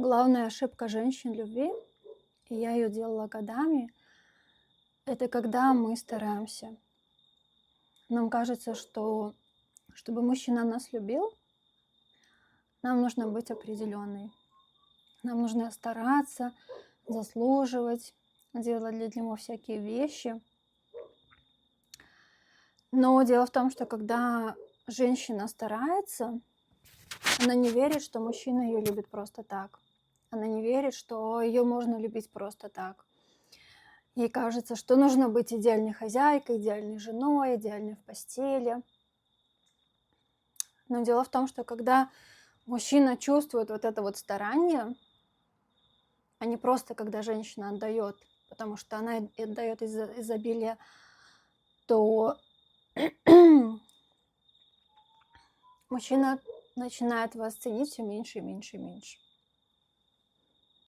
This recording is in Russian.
Главная ошибка женщин в любви, и я ее делала годами, это когда мы стараемся. Нам кажется, что чтобы мужчина нас любил, нам нужно быть определенной. Нам нужно стараться, заслуживать, делать для него всякие вещи. Но дело в том, что когда женщина старается, она не верит, что мужчина ее любит просто так. Она не верит, что ее можно любить просто так. Ей кажется, что нужно быть идеальной хозяйкой, идеальной женой, идеальной в постели. Но дело в том, что когда мужчина чувствует вот это вот старание, а не просто когда женщина отдает, потому что она отдает из изобилия, то мужчина начинает вас ценить все меньше и меньше и меньше.